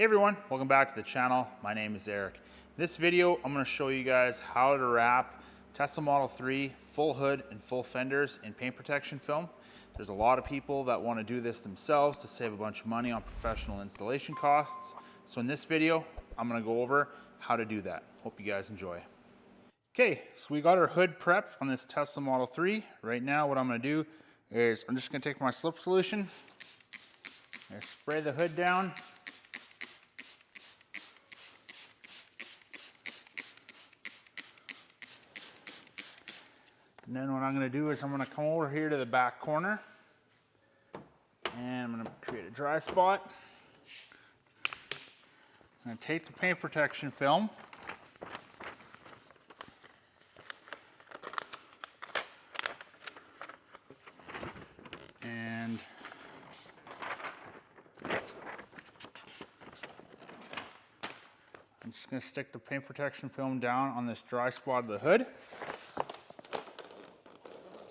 Hey everyone, welcome back to the channel. My name is Eric. In this video, I'm going to show you guys how to wrap Tesla Model 3 full hood and full fenders in paint protection film. There's a lot of people that want to do this themselves to save a bunch of money on professional installation costs. So in this video, I'm going to go over how to do that. Hope you guys enjoy. Okay, so we got our hood prepped on this Tesla Model 3. Right now, what I'm going to do is I'm just going to take my slip solution and spray the hood down. And then what I'm going to do is I'm going to come over here to the back corner and I'm going to create a dry spot. I'm going to take the paint protection film and I'm just going to stick the paint protection film down on this dry spot of the hood.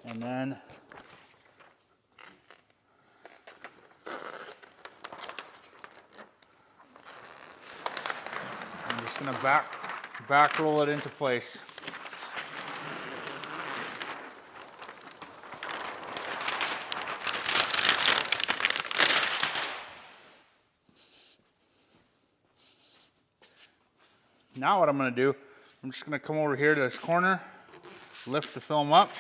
And then I'm just going to back roll it into place. Now what I'm going to do, I'm just going to come over here to this corner, lift the film up.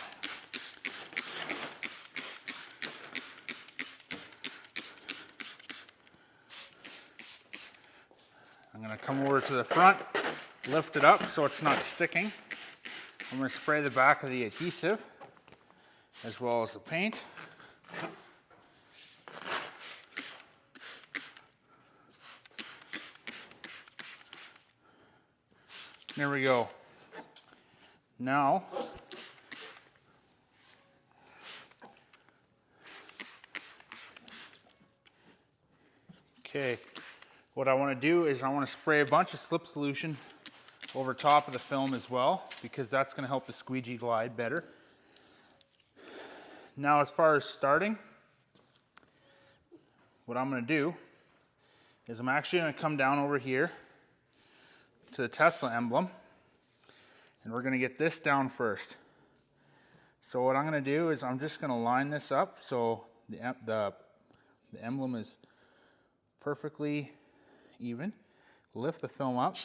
I'm going to come over to the front, lift it up so it's not sticking. I'm going to spray the back of the adhesive as well as the paint. There we go. Now, okay. What I want to do is I want to spray a bunch of slip solution over top of the film as well, because that's going to help the squeegee glide better. Now as far as starting, what I'm going to do is I'm actually going to come down over here to the Tesla emblem, and we're going to get this down first. So what I'm going to do is I'm just going to line this up so the emblem is perfectly even. Lift the film up,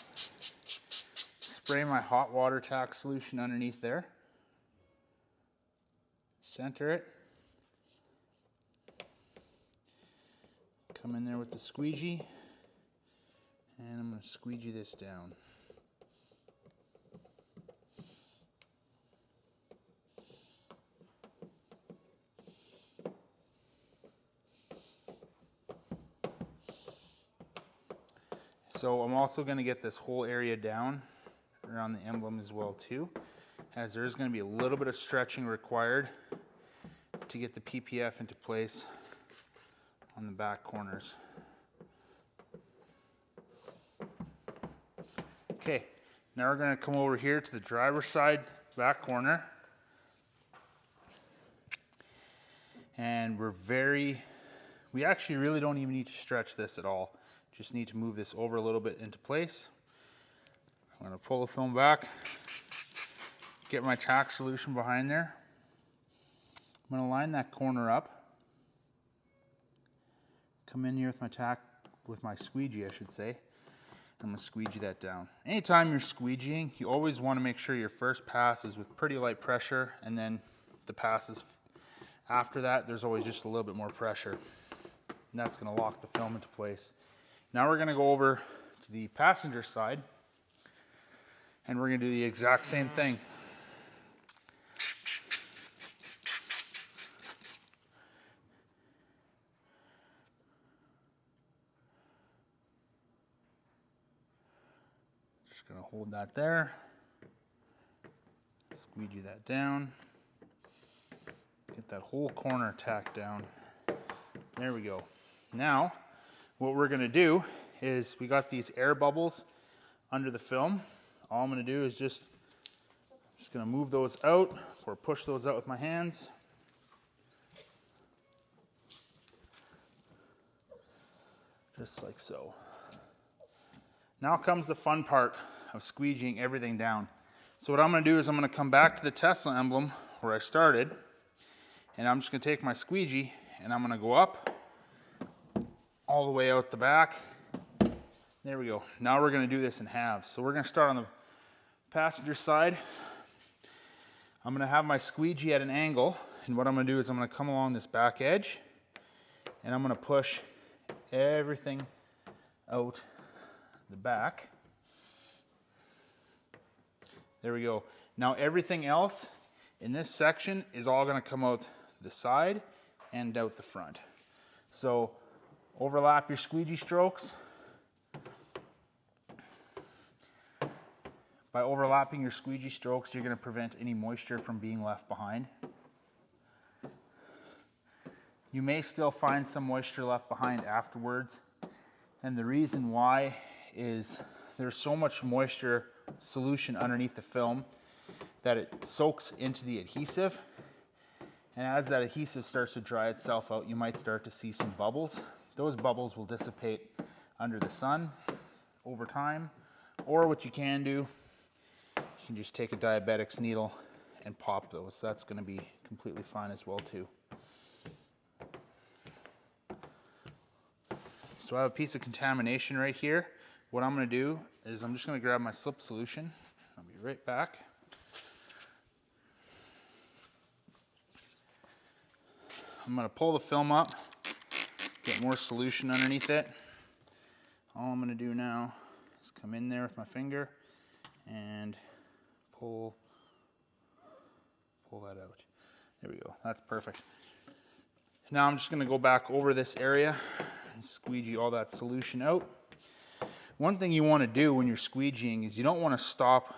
spray my hot water tack solution underneath there, center it, come in there with the squeegee, and I'm going to squeegee this down. So I'm also going to get this whole area down around the emblem as well too, as there's going to be a little bit of stretching required to get the PPF into place on the back corners. Okay, now we're going to come over here to the driver's side back corner, and we actually really don't even need to stretch this at all. Just need to move this over a little bit into place. I'm going to pull the film back, get my tack solution behind there. I'm going to line that corner up. Come in here with my squeegee, I should say. I'm going to squeegee that down. Anytime you're squeegeeing, you always want to make sure your first pass is with pretty light pressure, and then the passes after that, there's always just a little bit more pressure. And that's going to lock the film into place. Now we're going to go over to the passenger side, and we're going to do the exact same thing. Just going to hold that there, squeegee that down, get that whole corner tacked down. There we go. Now, what we're going to do is we got these air bubbles under the film. All I'm going to do is just going to move those out or push those out with my hands. Just like so. Now comes the fun part of squeegeeing everything down. So what I'm going to do is I'm going to come back to the Tesla emblem where I started, and I'm just going to take my squeegee and I'm going to go up all the way out the back. There we go. Now we're going to do this in halves. So we're going to start on the passenger side. I'm going to have my squeegee at an angle, and what I'm going to do is I'm going to come along this back edge and I'm going to push everything out the back. There we go. Now everything else in this section is all going to come out the side and out the front. So overlap your squeegee strokes. By overlapping your squeegee strokes, you're going to prevent any moisture from being left behind. You may still find some moisture left behind afterwards, and the reason why is there's so much moisture solution underneath the film that it soaks into the adhesive, and as that adhesive starts to dry itself out, you might start to see some bubbles. Those bubbles will dissipate under the sun over time, or what you can do, you can just take a diabetic's needle and pop those. That's going to be completely fine as well too. So I have a piece of contamination right here. What I'm going to do is I'm just going to grab my slip solution. I'll be right back. I'm going to pull the film up, get more solution underneath it. All I'm going to do now is come in there with my finger and pull that out. There we go. That's perfect. Now I'm just going to go back over this area and squeegee all that solution out. One thing you want to do when you're squeegeeing is you don't want to stop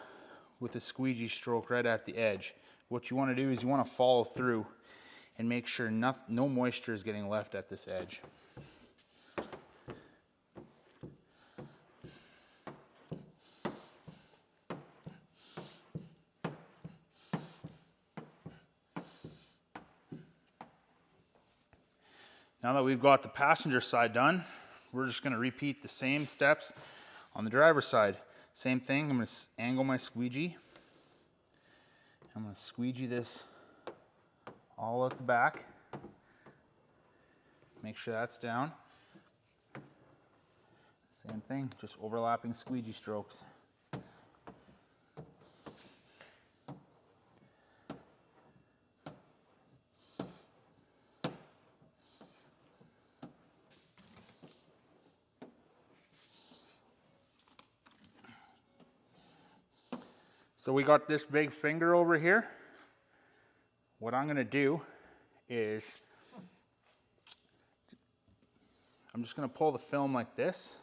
with a squeegee stroke right at the edge. What you want to do is you want to follow through and make sure no moisture is getting left at this edge. Now that we've got the passenger side done, we're just going to repeat the same steps on the driver's side. Same thing, I'm going to angle my squeegee. I'm going to squeegee this all out the back. Make sure that's down. Same thing, just overlapping squeegee strokes. So we got this big finger over here. What I'm going to do is I'm just going to pull the film like this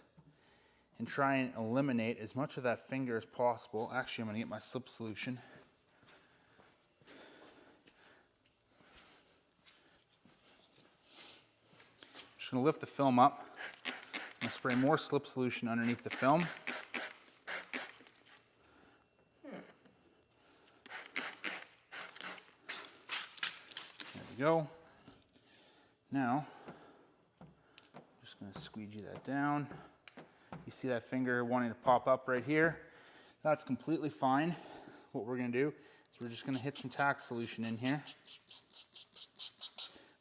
and try and eliminate as much of that finger as possible. Actually, I'm going to get my slip solution. I'm just going to lift the film up and spray more slip solution underneath the film. Go. Now, I'm just going to squeegee that down. You see that finger wanting to pop up right here? That's completely fine. What we're going to do is we're just going to hit some tack solution in here.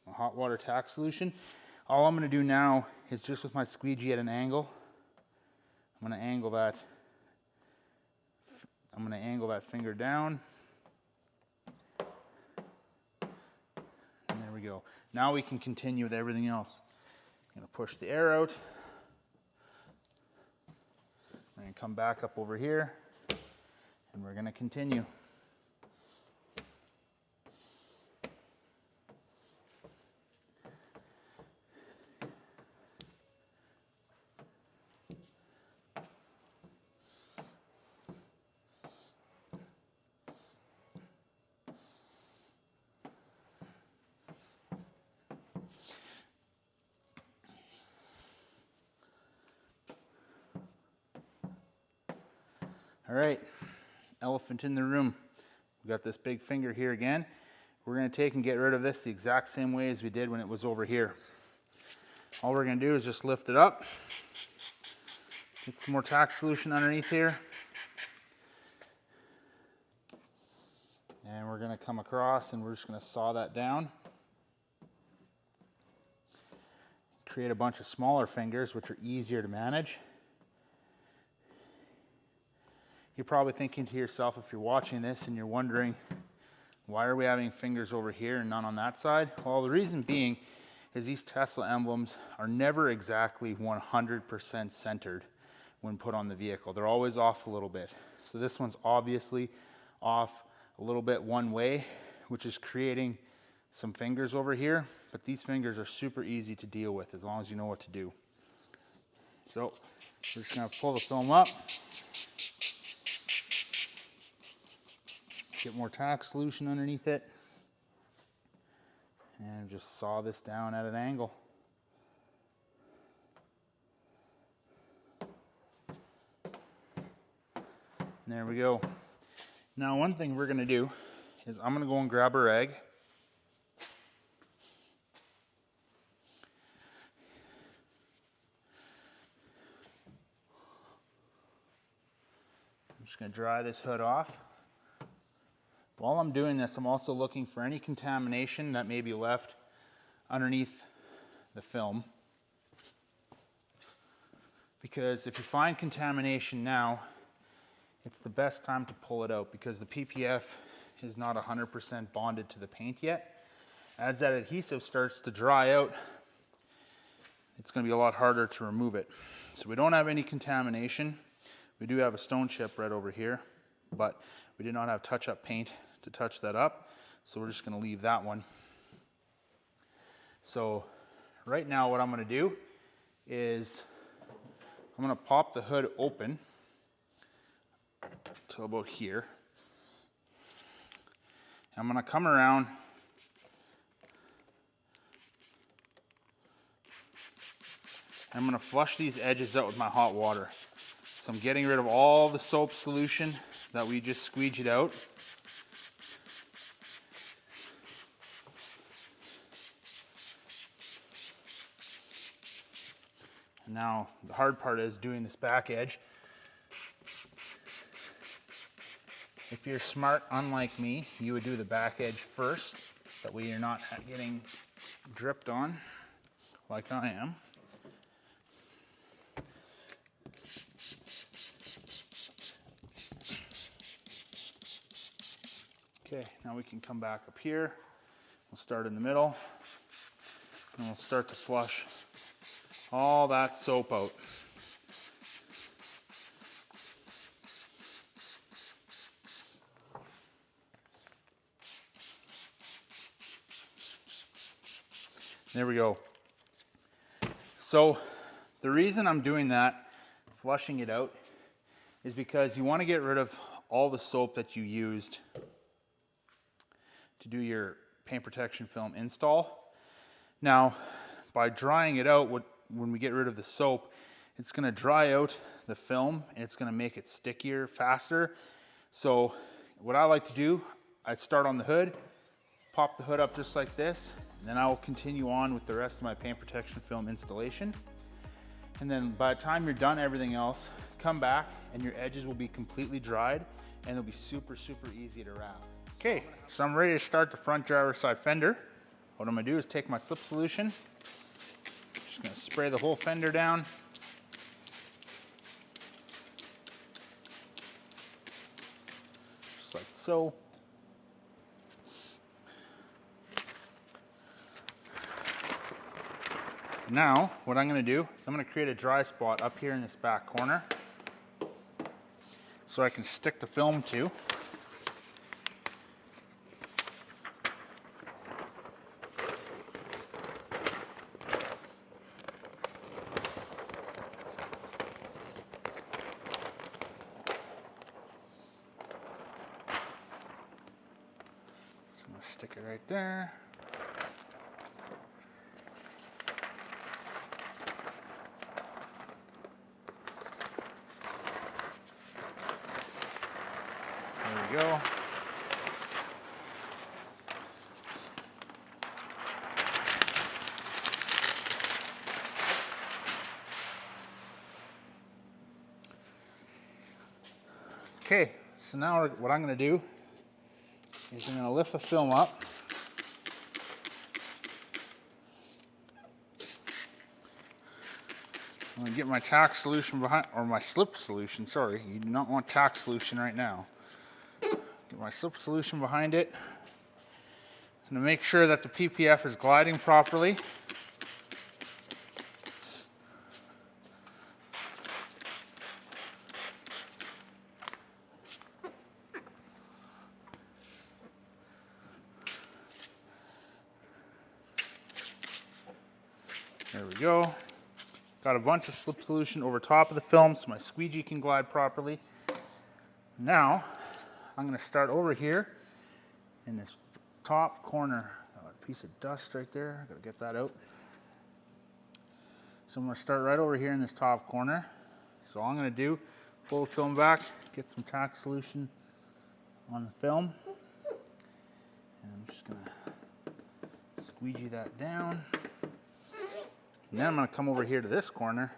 A hot water tack solution. All I'm going to do now is just with my squeegee at an angle, I'm going to angle that finger down. Go. Now we can continue with everything else. I'm going to push the air out. I'm going to come back up over here, and we're going to continue. All right, elephant in the room. We got this big finger here again. We're going to take and get rid of this the exact same way as we did when it was over here. All we're going to do is just lift it up, Get some more tack solution underneath here. And we're going to come across and we're just going to saw that down. Create a bunch of smaller fingers, which are easier to manage. You're probably thinking to yourself, if you're watching this and you're wondering, why are we having fingers over here and none on that side? Well, the reason being is these Tesla emblems are never exactly 100% centered when put on the vehicle. They're always off a little bit. So this one's obviously off a little bit one way, which is creating some fingers over here, but these fingers are super easy to deal with as long as you know what to do. So we're just gonna pull the film up, get more tack solution underneath it, and just saw this down at an angle. And there we go. Now, one thing we're gonna do is I'm gonna go and grab a rag. I'm just gonna dry this hood off. While I'm doing this, I'm also looking for any contamination that may be left underneath the film. Because if you find contamination now, it's the best time to pull it out because the PPF is not 100% bonded to the paint yet. As that adhesive starts to dry out, it's going to be a lot harder to remove it. So we don't have any contamination. We do have a stone chip right over here, but we did not have touch-up paint to touch that up. So we're just going to leave that one. So right now what I'm going to do is I'm going to pop the hood open to about here. I'm going to come around I'm going to flush these edges out with my hot water. So I'm getting rid of all the soap solution that we just squeegeed out. And now the hard part is doing this back edge. If you're smart, unlike me, you would do the back edge first. That way you're not getting dripped on like I am. Okay, now we can come back up here. We'll start in the middle and we'll start to flush all that soap out. There we go. So the reason I'm doing that, flushing it out, is because you want to get rid of all the soap that you used to do your paint protection film install. Now, by drying it out, when we get rid of the soap, it's going to dry out the film and it's going to make it stickier faster. So what I like to do, I start on the hood, pop the hood up just like this, and then I will continue on with the rest of my paint protection film installation. And then by the time you're done everything else, come back and your edges will be completely dried and it'll be super, super easy to wrap. Okay, so I'm ready to start the front driver's side fender. What I'm gonna do is take my slip solution, just gonna spray the whole fender down. Just like so. Now, what I'm going to do is I'm going to create a dry spot up here in this back corner so I can stick the film to. So I'm going to stick it right there. There we go. Okay, so now what I'm going to do is I'm going to lift the film up. I'm going to get my tack solution behind, or my slip solution, sorry. You do not want tack solution right now. Get my slip solution behind it. I'm going to make sure that the PPF is gliding properly. There we go. Got a bunch of slip solution over top of the film so my squeegee can glide properly. Now, I'm going to start over here in this top corner. Got a piece of dust right there. Got to get that out. So I'm going to start right over here in this top corner. So all I'm going to do, pull the film back, get some tack solution on the film. And I'm just going to squeegee that down. And then I'm going to come over here to this corner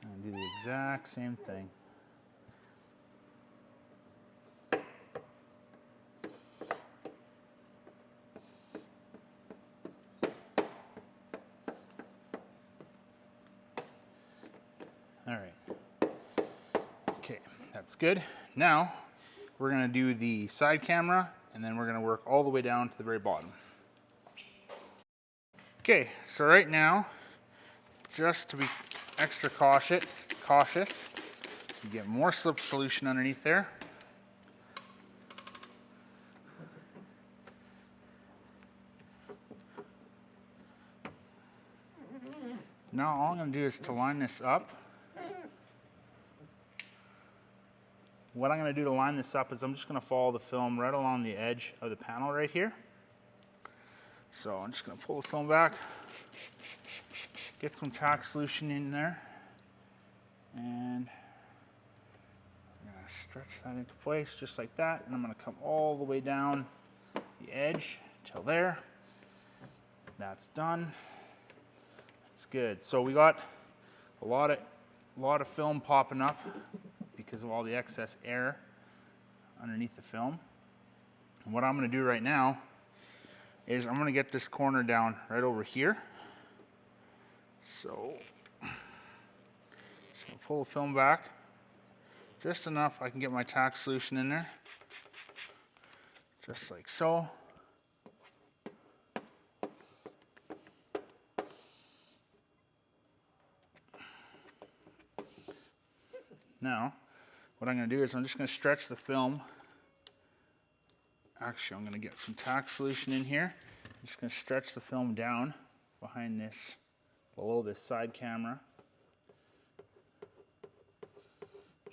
and do the exact same thing. All right. Okay, that's good. Now we're going to do the side camera, and then we're going to work all the way down to the very bottom. Okay, so right now, just to be extra cautious, you get more slip solution underneath there. Now all I'm going to do is to line this up. What I'm going to do to line this up is I'm just going to follow the film right along the edge of the panel right here. So I'm just going to pull the film back, get some tack solution in there, and I'm going to stretch that into place just like that. And I'm going to come all the way down the edge till there. That's done. That's good. So we got a lot of film popping up because of all the excess air underneath the film. And what I'm going to do right now is I'm going to get this corner down right over here. So just going to pull the film back just enough I can get my tack solution in there, just like so. Now what I'm going to do is I'm just going to stretch the film. Actually, I'm going to get some tack solution in here. I'm just going to stretch the film down behind this, below this side camera.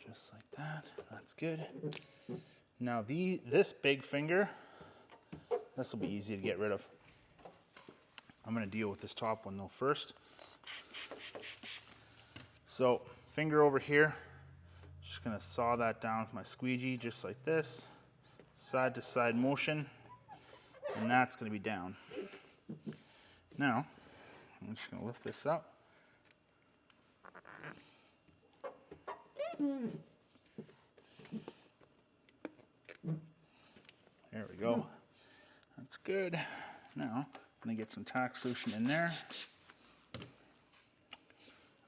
Just like that. That's good. Now this big finger, this will be easy to get rid of. I'm going to deal with this top one though first. So finger over here, just going to saw that down with my squeegee just like this. Side to side motion, and that's going to be down. Now, I'm just going to lift this up. There we go. That's good. Now, I'm going to get some tack solution in there.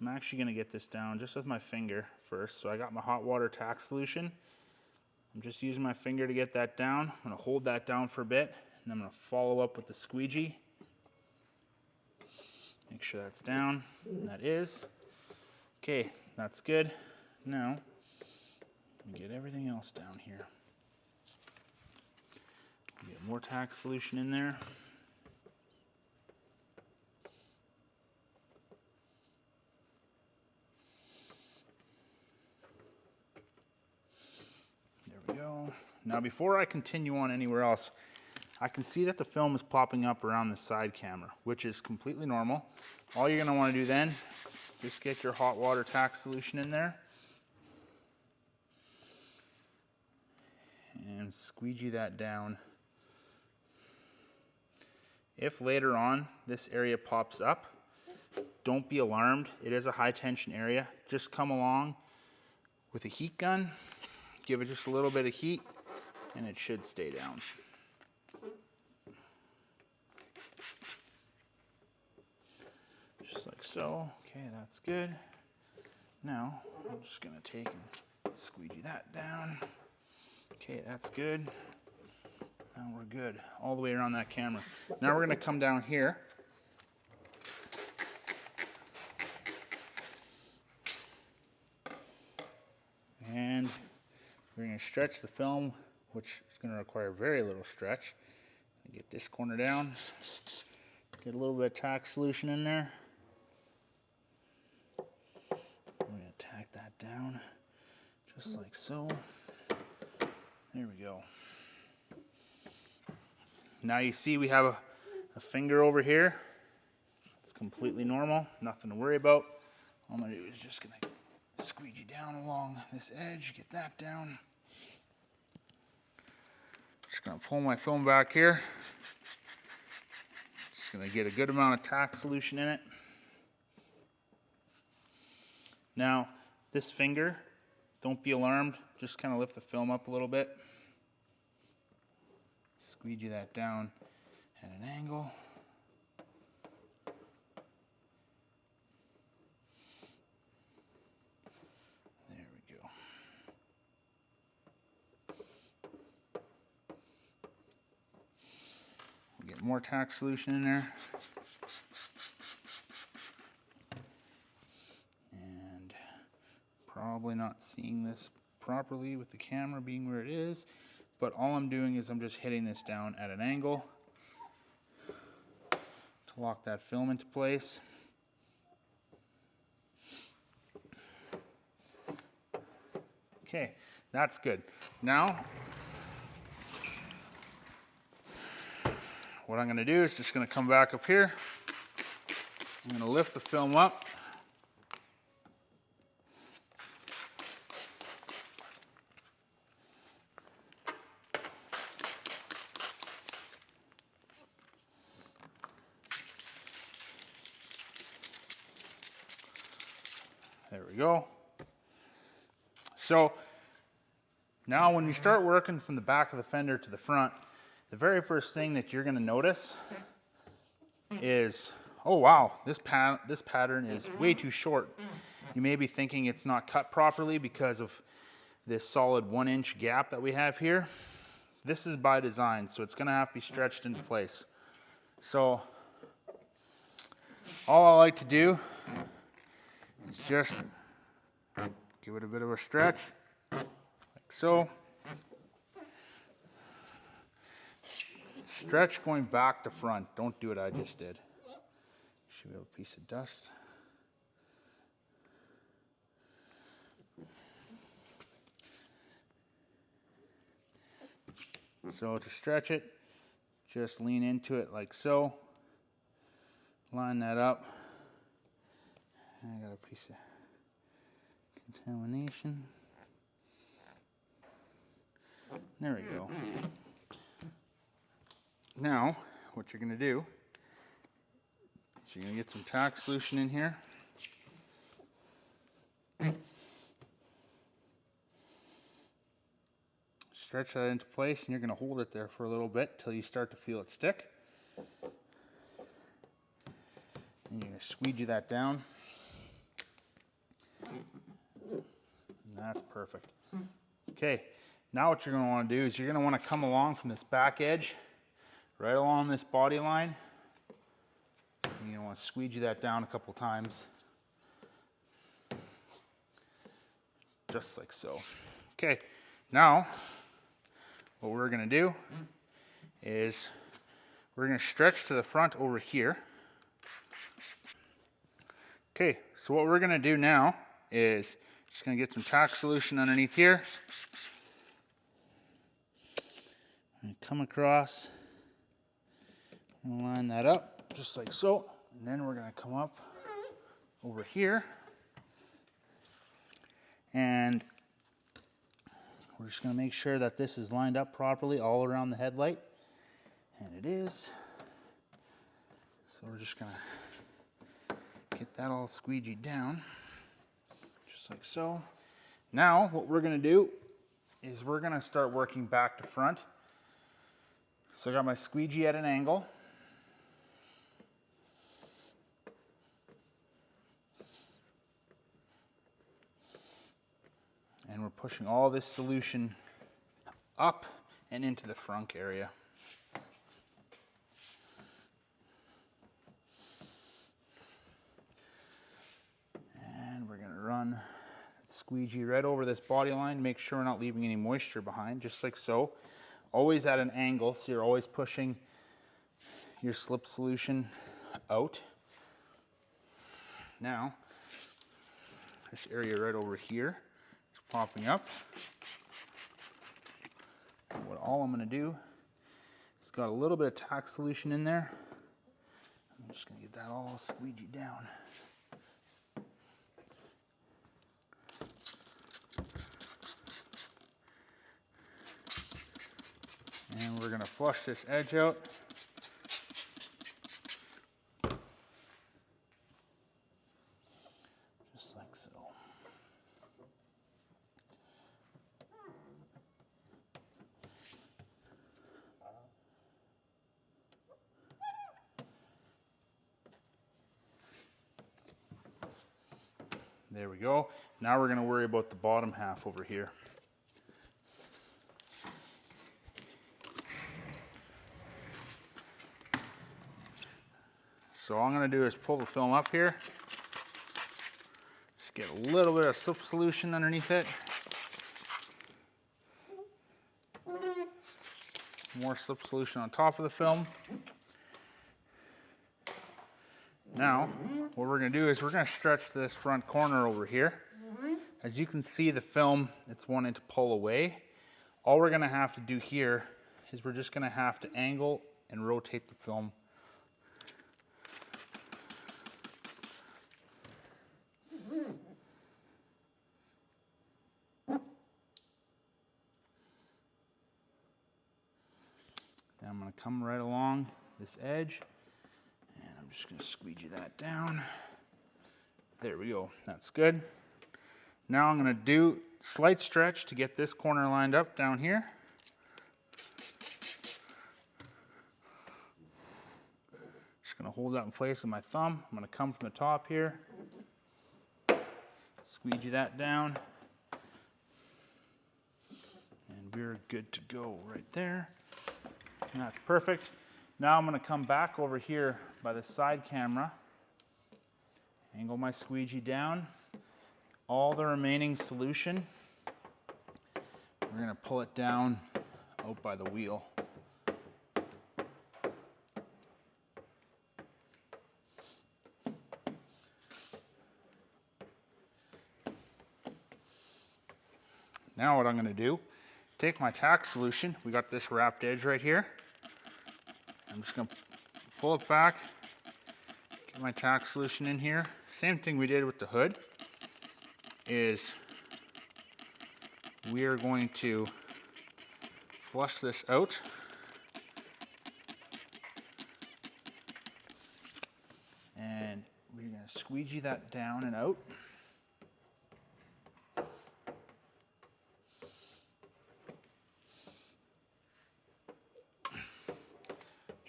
I'm actually going to get this down just with my finger first. So I got my hot water tack solution. I'm just using my finger to get that down. I'm going to hold that down for a bit, and I'm going to follow up with the squeegee. Make sure that's down. And that is. Okay, that's good. Now, let me get everything else down here. Get more tack solution in there. There we go. Now before I continue on anywhere else, I can see that the film is popping up around the side camera, which is completely normal. All you're going to want to do then, just get your hot water tack solution in there and squeegee that down. If later on this area pops up, don't be alarmed. It is a high tension area. Just come along with a heat gun, give it just a little bit of heat, and it should stay down. Just like so. Okay, that's good. Now, I'm just gonna take and squeegee that down. Okay, that's good. Now we're good all the way around that camera. Now we're gonna come down here. And we're gonna stretch the film, which is gonna require very little stretch. Get this corner down, get a little bit of tack solution in there. We're gonna tack that down just like so. There we go. Now you see we have a finger over here. It's completely normal, nothing to worry about. All I'm gonna do is just gonna squeegee down along this edge, get that down. Just gonna pull my film back here. Just gonna get a good amount of tack solution in it. Now, this finger, don't be alarmed, just kind of lift the film up a little bit. Squeegee that down at an angle. There we go. We'll get more tack solution in there. And probably not seeing this properly with the camera being where it is, but all I'm doing is I'm just hitting this down at an angle to lock that film into place. Okay, that's good. Now, what I'm gonna do is just gonna come back up here. I'm gonna lift the film up. There we go. So now when you start working from the back of the fender to the front, the very first thing that you're going to notice is, oh wow, this pattern is way too short. You may be thinking it's not cut properly because of this solid 1-inch gap that we have here. This is by design, so it's going to have to be stretched into place. So all I like to do is just give it a bit of a stretch, like so. Stretch going back to front. Don't do what I just did. Should we have a piece of dust? So to stretch it, just lean into it like so. Line that up. I got a piece of contamination. There we go. Now, what you're going to do is you're going to get some tack solution in here. Stretch that into place, and you're going to hold it there for a little bit till you start to feel it stick. And you're going to squeegee that down. And that's perfect. Okay, now what you're going to want to do is you're going to want to come along from this back edge, right along this body line. And you want to squeegee that down a couple times. Just like so. Okay, now what we're going to do is we're going to stretch to the front over here. Okay, so what we're going to do now is just going to get some tack solution underneath here. And come across and line that up just like so. And then we're going to come up over here. And we're just going to make sure that this is lined up properly all around the headlight. And it is. So we're just going to get that all squeegeed down, just like so. Now what we're gonna do is we're gonna start working back to front. So I got my squeegee at an angle. And we're pushing all this solution up and into the frunk area. And we're gonna run squeegee right over this body line. Make sure we're not leaving any moisture behind, just like so. Always at an angle, so you're always pushing your slip solution out. Now, this area right over here is popping up. And all I'm gonna do, it's got a little bit of tack solution in there. I'm just gonna get that all squeegee down. And we're gonna flush this edge out. Just like so. There we go. Now we're gonna worry about the bottom half over here. So all I'm gonna do is pull the film up here. Just get a little bit of slip solution underneath it. More slip solution on top of the film. Now, what we're gonna do is we're gonna stretch this front corner over here. As you can see, the film, it's wanting to pull away. All we're gonna have to do here is we're just gonna have to angle and rotate the film. Now I'm gonna come right along this edge, and I'm just gonna squeegee that down. There we go, that's good. Now I'm gonna do slight stretch to get this corner lined up down here. Just gonna hold that in place with my thumb. I'm gonna come from the top here, squeegee that down, and we're good to go right there. And that's perfect. Now I'm gonna come back over here by the side camera, angle my squeegee down, all the remaining solution, we're gonna pull it down out by the wheel. Now what I'm gonna do, take my tack solution, we got this wrapped edge right here. I'm just gonna pull it back, get my tack solution in here. Same thing we did with the hood, is we are going to flush this out. And we're gonna squeegee that down and out.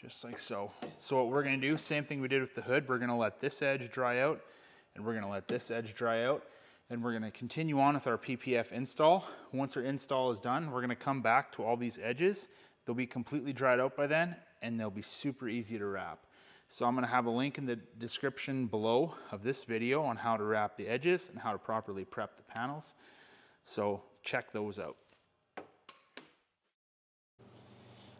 Just like so. So what we're gonna do, same thing we did with the hood, we're gonna let this edge dry out, and we're gonna let this edge dry out, and we're gonna continue on with our PPF install. Once our install is done, we're gonna come back to all these edges. They'll be completely dried out by then, and they'll be super easy to wrap. So I'm gonna have a link in the description below of this video on how to wrap the edges and how to properly prep the panels. So check those out.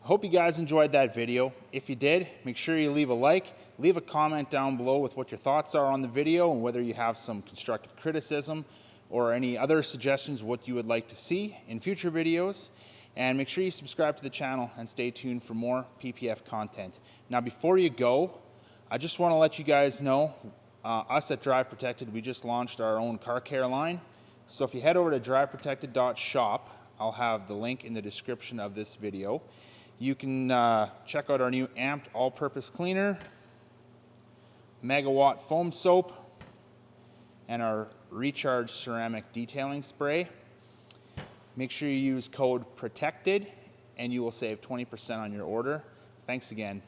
I hope you guys enjoyed that video. If you did, make sure you leave a like, leave a comment down below with what your thoughts are on the video and whether you have some constructive criticism or any other suggestions what you would like to see in future videos. And make sure you subscribe to the channel and stay tuned for more PPF content. Now before you go, I just want to let you guys know, us at Drive Protected, we just launched our own car care line. So if you head over to driveprotected.shop, I'll have the link in the description of this video. You can check out our new amped all-purpose cleaner, megawatt foam soap, and our recharge ceramic detailing spray. Make sure you use code PROTECTED and you will save 20% on your order. Thanks again.